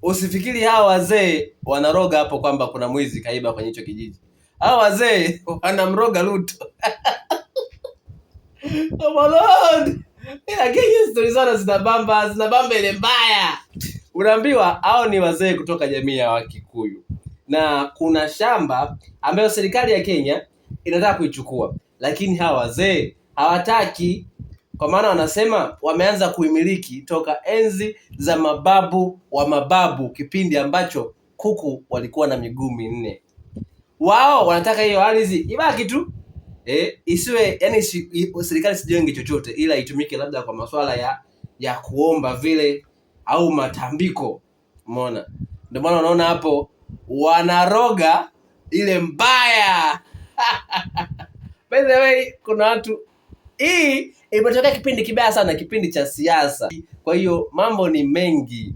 Usifikiri hawa wazee wanaroga hapo kwamba kuna mwizi kaiba kwenye hicho kijiji. Hawa wazee wanamroga Ruto. Oh my Lord. Kenya stories zao zinabamba ile mbaya. Unaambiwa hao ni wazee kutoka jamii ya Wakikuyu. Na kuna shamba ambayo serikali ya Kenya inataka kuichukua. Lakini hawa wazee hawataki, kwa maana wanasema wameanza kuimiliki toka enzi za mababu wa mababu, kipindi ambacho kuku walikuwa na miguu minne. Wao wanataka hiyo ardhi ibaki tu, isiwe, yani serikali sijenge chochote, ila itumike labda kwa masuala ya kuomba vile au matambiko. Umeona? Ndio maana unaona hapo wanaroga ile mbaya. By the way, kuna watu, hii imetokea kipindi kibaya sana, kipindi cha siasa. Kwa hiyo mambo ni mengi.